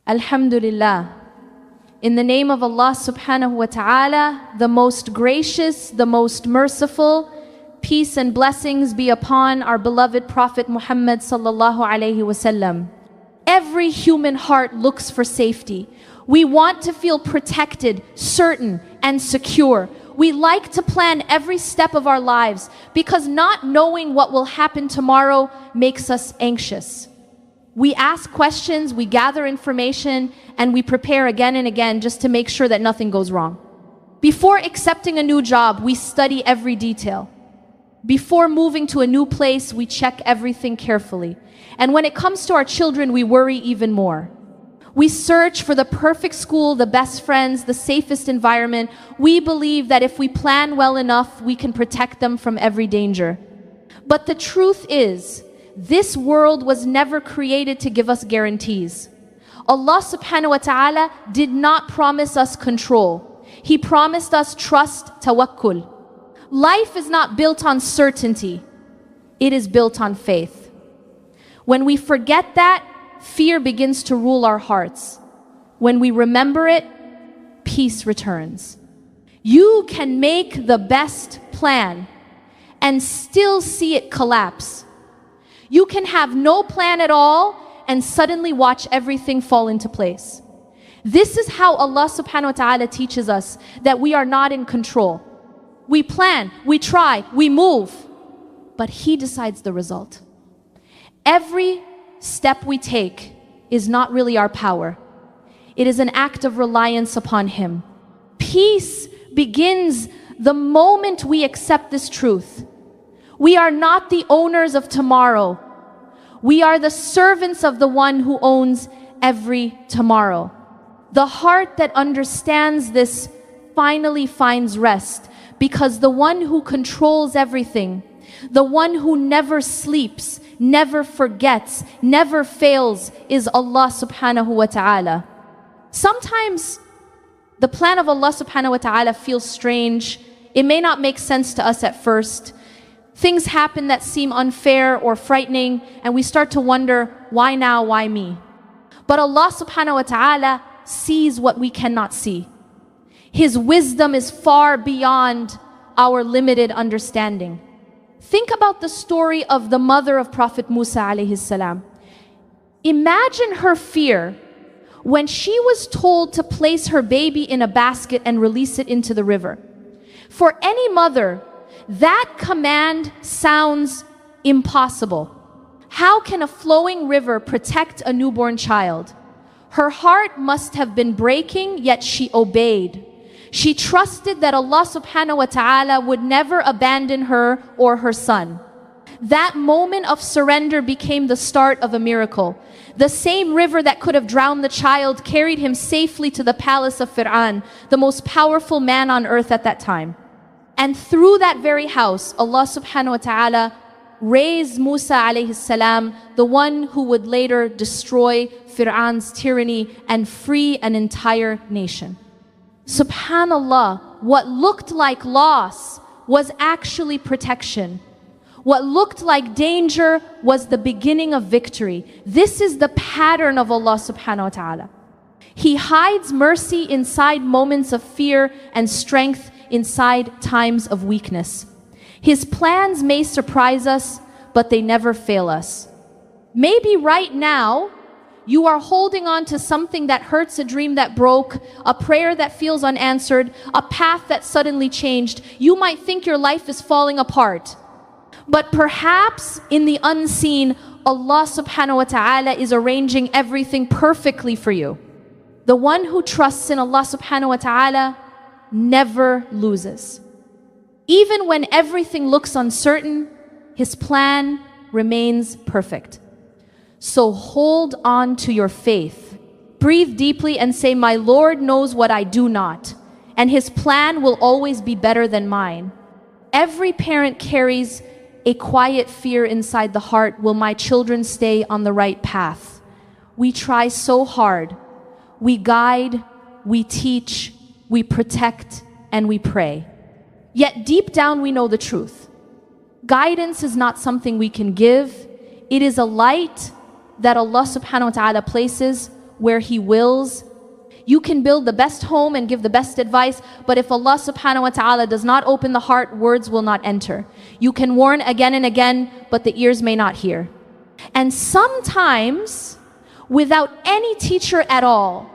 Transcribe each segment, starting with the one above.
Alhamdulillah. In the name of Allah subhanahu wa ta'ala, the most gracious, the most merciful, peace and blessings be upon our beloved Prophet Muhammad sallallahu alayhi wasallam. Every human heart looks for safety. We want to feel protected, certain, and secure. We like to plan every step of our lives because not knowing what will happen tomorrow makes us anxious. We ask questions, we gather information, and we prepare again and again just to make sure that nothing goes wrong. Before accepting a new job, we study every detail. Before moving to a new place, we check everything carefully. And when it comes to our children, we worry even more. We search for the perfect school, the best friends, the safest environment. We believe that if we plan well enough, we can protect them from every danger. But the truth is, this world was never created to give us guarantees. Allah subhanahu wa ta'ala did not promise us control. He promised us trust, tawakkul. Life is not built on certainty. It is built on faith. When we forget that, fear begins to rule our hearts. When we remember it, peace returns. You can make the best plan and still see it collapse. You can have no plan at all and suddenly watch everything fall into place. This is how Allah subhanahu wa ta'ala teaches us that we are not in control. We plan, we try, we move, but He decides the result. Every step we take is not really our power. It is an act of reliance upon Him. Peace begins the moment we accept this truth. We are not the owners of tomorrow. We are the servants of the one who owns every tomorrow. The heart that understands this finally finds rest, because the one who controls everything, the one who never sleeps, never forgets, never fails, is Allah subhanahu wa ta'ala. Sometimes the plan of Allah subhanahu wa ta'ala feels strange. It may not make sense to us at first. Things happen that seem unfair or frightening, and we start to wonder, why now, why me? But Allah subhanahu wa ta'ala sees what we cannot see. His wisdom is far beyond our limited understanding. Think about the story of the mother of Prophet Musa alayhi salam. Imagine her fear when she was told to place her baby in a basket and release it into the river. For any mother, that command sounds impossible. How can a flowing river protect a newborn child? Her heart must have been breaking, yet she obeyed. She trusted that Allah subhanahu wa ta'ala would never abandon her or her son. That moment of surrender became the start of a miracle. The same river that could have drowned the child carried him safely to the palace of Fir'aun, the most powerful man on earth at that time. And through that very house, Allah subhanahu wa ta'ala raised Musa alayhi salam, the one who would later destroy Fir'aun's tyranny and free an entire nation. Subhanallah, what looked like loss was actually protection. What looked like danger was the beginning of victory. This is the pattern of Allah subhanahu wa ta'ala. He hides mercy inside moments of fear and strength inside times of weakness. His plans may surprise us, but they never fail us. Maybe right now, you are holding on to something that hurts, a dream that broke, a prayer that feels unanswered, a path that suddenly changed. You might think your life is falling apart. But perhaps in the unseen, Allah subhanahu wa ta'ala is arranging everything perfectly for you. The one who trusts in Allah subhanahu wa ta'ala never loses. Even when everything looks uncertain, His plan remains perfect. So hold on to your faith. Breathe deeply and say, my Lord knows what I do not, and His plan will always be better than mine. Every parent carries a quiet fear inside the heart. Will my children stay on the right path? We try so hard. We guide, we teach, we protect, and we pray. Yet deep down we know the truth. Guidance is not something we can give. It is a light that Allah subhanahu wa ta'ala places where He wills. You can build the best home and give the best advice, but if Allah subhanahu wa ta'ala does not open the heart, words will not enter. You can warn again and again, but the ears may not hear. And sometimes, without any teacher at all,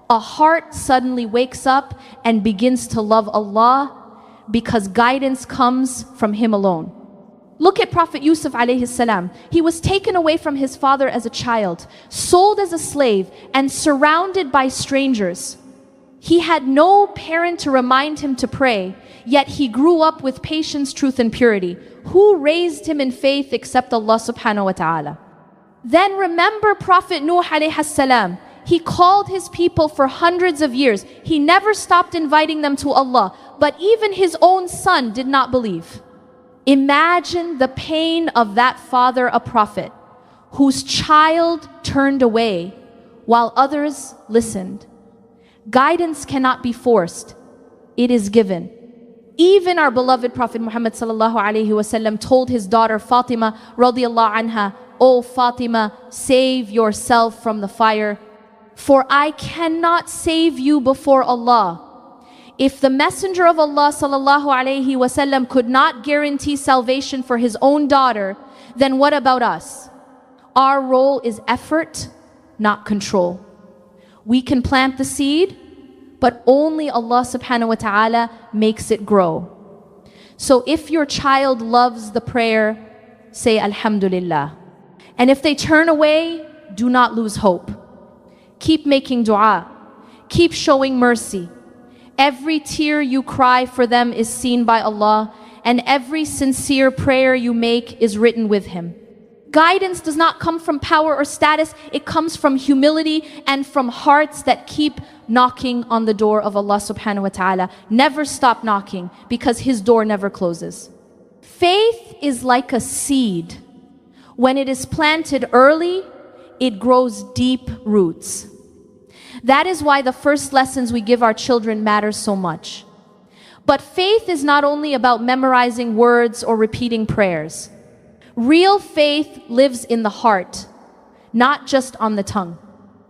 a heart suddenly wakes up and begins to love Allah because guidance comes from Him alone. Look at Prophet Yusuf alayhi salam. He was taken away from his father as a child, sold as a slave, and surrounded by strangers. He had no parent to remind him to pray, yet he grew up with patience, truth, and purity. Who raised him in faith except Allah subhanahu wa ta'ala? Then remember Prophet Nuh alayhi salam. He called his people for hundreds of years. He never stopped inviting them to Allah, but even his own son did not believe. Imagine the pain of that father, a prophet, whose child turned away while others listened. Guidance cannot be forced, it is given. Even our beloved Prophet Muhammad sallallahu alaihi wasallam told his daughter Fatima radiallahu anha, "O Fatima, save yourself from the fire, for I cannot save you before Allah." If the Messenger of Allah sallallahu alaihi wasallam could not guarantee salvation for his own daughter, then what about us? Our role is effort, not control. We can plant the seed, but only Allah subhanahu wa ta'ala makes it grow. So if your child loves the prayer, say Alhamdulillah. And if they turn away, do not lose hope. Keep making dua. Keep showing mercy. Every tear you cry for them is seen by Allah, and every sincere prayer you make is written with Him. Guidance does not come from power or status, it comes from humility and from hearts that keep knocking on the door of Allah subhanahu wa ta'ala. Never stop knocking, because His door never closes. Faith is like a seed. When it is planted early, it grows deep roots. That is why the first lessons we give our children matter so much. But faith is not only about memorizing words or repeating prayers. Real faith lives in the heart, not just on the tongue.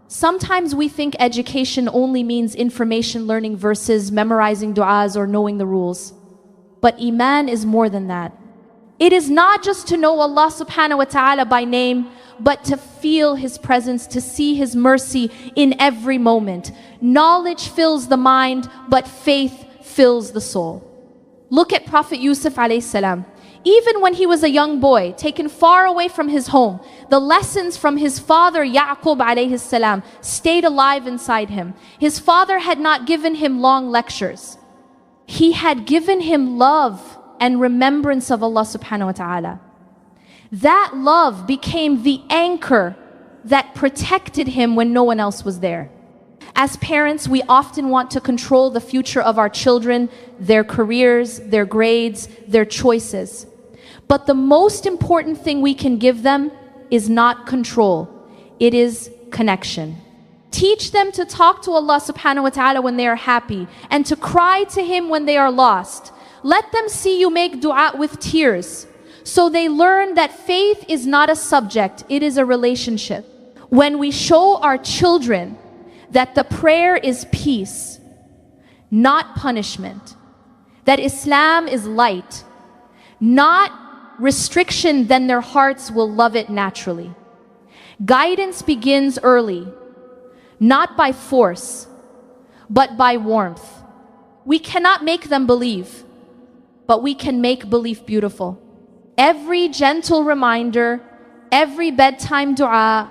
Sometimes we think education only means information, learning verses, memorizing du'as, or knowing the rules. But Iman is more than that. It is not just to know Allah subhanahu wa ta'ala by name, but to feel His presence, to see His mercy in every moment. Knowledge fills the mind, but faith fills the soul. Look at Prophet Yusuf alayhi salam. Even when he was a young boy, taken far away from his home, the lessons from his father Yaqub alayhi salam stayed alive inside him. His father had not given him long lectures. He had given him love and remembrance of Allah subhanahu wa ta'ala. That love became the anchor that protected him when no one else was there. As parents, we often want to control the future of our children, their careers, their grades, their choices. But the most important thing we can give them is not control. It is connection. Teach them to talk to Allah subhanahu wa ta'ala when they are happy and to cry to Him when they are lost. Let them see you make dua with tears, so they learn that faith is not a subject, it is a relationship. When we show our children that the prayer is peace, not punishment, that Islam is light, not restriction, then their hearts will love it naturally. Guidance begins early, not by force, but by warmth. We cannot make them believe, but we can make belief beautiful. Every gentle reminder, every bedtime dua,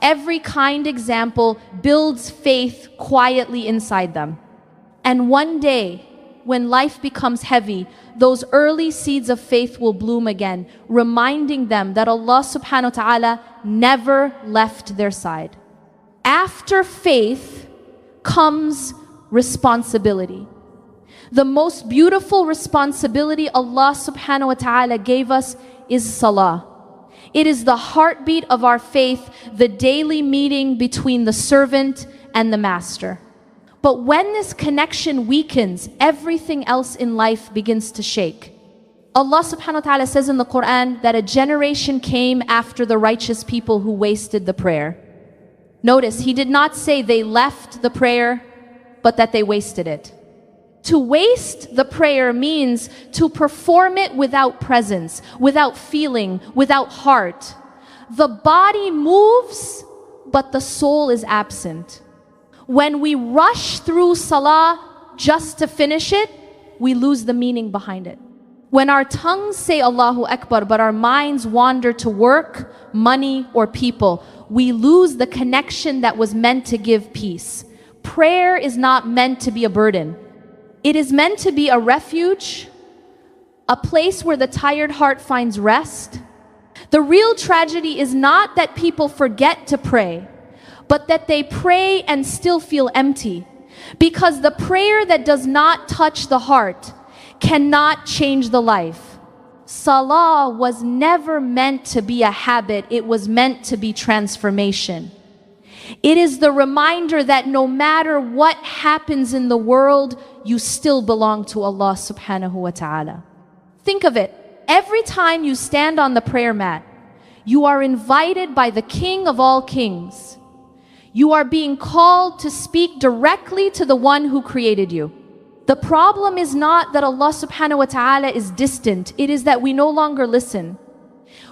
every kind example builds faith quietly inside them. And one day, when life becomes heavy, those early seeds of faith will bloom again, reminding them that Allah subhanahu wa ta'ala never left their side. After faith comes responsibility. The most beautiful responsibility Allah subhanahu wa ta'ala gave us is salah. It is the heartbeat of our faith, the daily meeting between the servant and the master. But when this connection weakens, everything else in life begins to shake. Allah subhanahu wa ta'ala says in the Quran that a generation came after the righteous people who wasted the prayer. Notice, he did not say they left the prayer, but that they wasted it. To waste the prayer means to perform it without presence, without feeling, without heart. The body moves, but the soul is absent. When we rush through salah just to finish it, we lose the meaning behind it. When our tongues say Allahu Akbar, but our minds wander to work, money, or people, we lose the connection that was meant to give peace. Prayer is not meant to be a burden. It is meant to be a refuge, a place where the tired heart finds rest. The real tragedy is not that people forget to pray, but that they pray and still feel empty. Because the prayer that does not touch the heart cannot change the life. Salah was never meant to be a habit, it was meant to be transformation. It is the reminder that no matter what happens in the world, you still belong to Allah subhanahu wa ta'ala. Think of it. Every time you stand on the prayer mat, you are invited by the King of all kings. You are being called to speak directly to the one who created you. The problem is not that Allah subhanahu wa ta'ala is distant. It is that we no longer listen.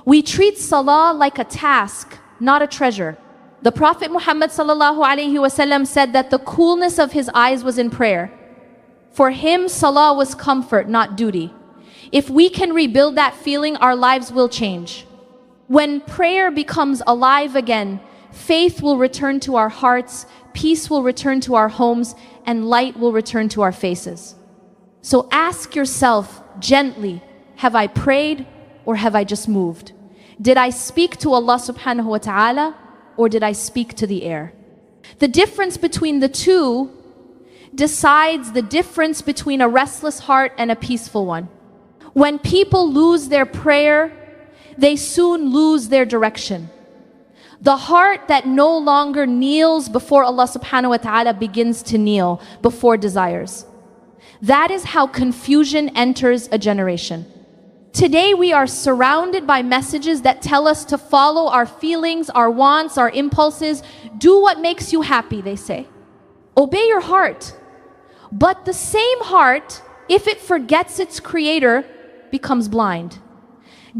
We treat salah like a task, not a treasure. The Prophet Muhammad sallallahu alaihi wasallam said that the coolness of his eyes was in prayer. For him, salah was comfort, not duty. If we can rebuild that feeling, our lives will change. When prayer becomes alive again, faith will return to our hearts, peace will return to our homes, and light will return to our faces. So ask yourself gently, have I prayed or have I just moved? Did I speak to Allah subhanahu wa ta'ala or did I speak to the air? The difference between the two decides the difference between a restless heart and a peaceful one. When people lose their prayer, they soon lose their direction. The heart that no longer kneels before Allah subhanahu wa ta'ala begins to kneel before desires. That is how confusion enters a generation. Today we are surrounded by messages that tell us to follow our feelings, our wants, our impulses. Do what makes you happy, they say. Obey your heart. But the same heart, if it forgets its creator, becomes blind.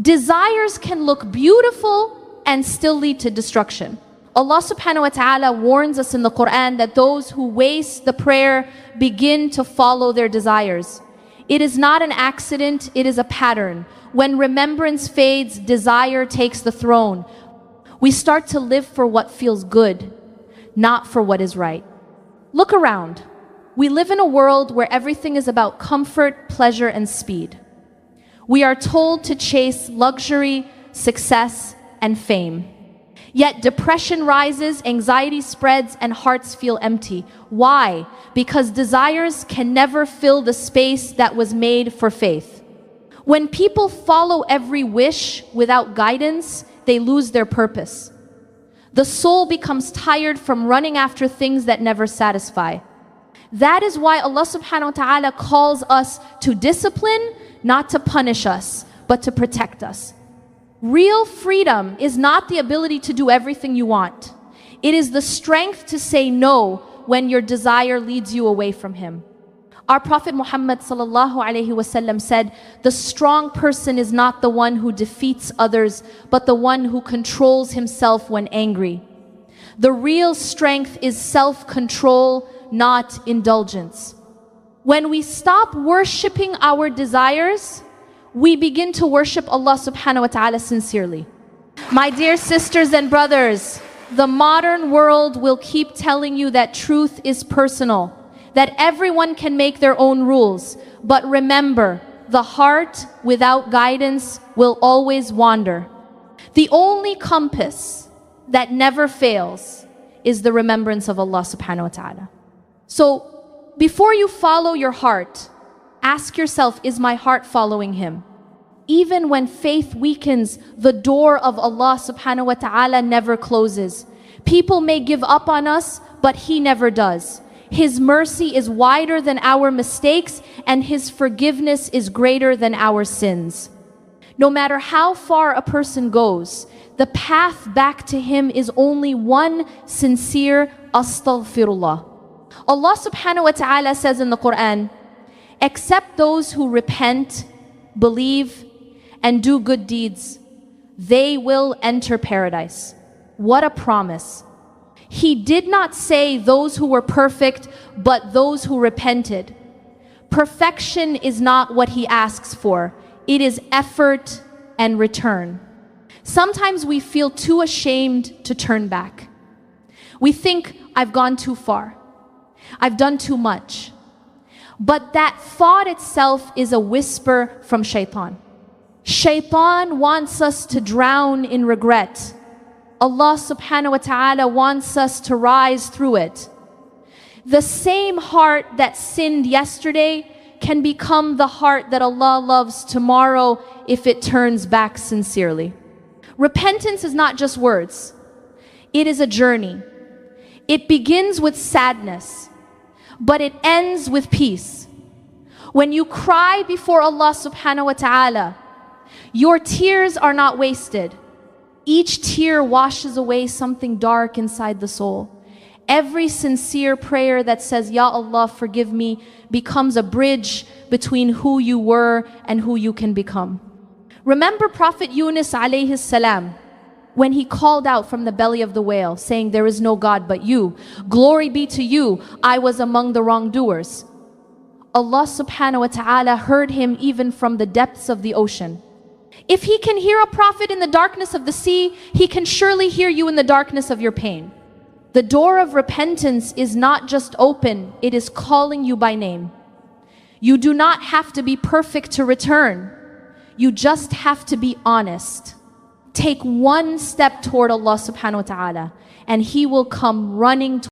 Desires can look beautiful and still lead to destruction. Allah subhanahu wa ta'ala warns us in the Quran that those who waste the prayer begin to follow their desires. It is not an accident, it is a pattern. When remembrance fades, desire takes the throne. We start to live for what feels good, not for what is right. Look around. We live in a world where everything is about comfort, pleasure, and speed. We are told to chase luxury, success, and fame. Yet depression rises, anxiety spreads, and hearts feel empty. Why? Because desires can never fill the space that was made for faith. When people follow every wish without guidance, they lose their purpose. The soul becomes tired from running after things that never satisfy. That is why Allah subhanahu wa ta'ala calls us to discipline, not to punish us, but to protect us. Real freedom is not the ability to do everything you want. It is the strength to say no when your desire leads you away from Him. Our Prophet Muhammad sallallahu alaihi wasallam said, "The strong person is not the one who defeats others, but the one who controls himself when angry." The real strength is self-control, not indulgence. When we stop worshipping our desires, we begin to worship Allah subhanahu wa ta'ala sincerely. My dear sisters and brothers, the modern world will keep telling you that truth is personal, that everyone can make their own rules. But remember, the heart without guidance will always wander. The only compass that never fails is the remembrance of Allah subhanahu wa ta'ala. So, before you follow your heart, ask yourself, is my heart following Him? Even when faith weakens, the door of Allah subhanahu wa ta'ala never closes. People may give up on us, but He never does. His mercy is wider than our mistakes, and His forgiveness is greater than our sins. No matter how far a person goes, the path back to Him is only one sincere astaghfirullah. Allah subhanahu wa ta'ala says in the Quran, except those who repent, believe, and do good deeds, they will enter paradise. What a promise. He did not say those who were perfect, but those who repented. Perfection is not what He asks for. It is effort and return. Sometimes we feel too ashamed to turn back. We think, I've gone too far. I've done too much. But that thought itself is a whisper from shaitan. Shaitan wants us to drown in regret. Allah subhanahu wa ta'ala wants us to rise through it. The same heart that sinned yesterday can become the heart that Allah loves tomorrow if it turns back sincerely. Repentance is not just words. It is a journey. It begins with sadness, but it ends with peace. When you cry before Allah subhanahu wa ta'ala, your tears are not wasted. Each tear washes away something dark inside the soul. Every sincere prayer that says, Ya Allah, forgive me, becomes a bridge between who you were and who you can become. Remember Prophet Yunus alayhi salam, when he called out from the belly of the whale, saying, there is no God but you. Glory be to you, I was among the wrongdoers. Allah subhanahu wa ta'ala heard him even from the depths of the ocean. If He can hear a prophet in the darkness of the sea, He can surely hear you in the darkness of your pain. The door of repentance is not just open, it is calling you by name. You do not have to be perfect to return. You just have to be honest. Take one step toward Allah subhanahu wa ta'ala and He will come running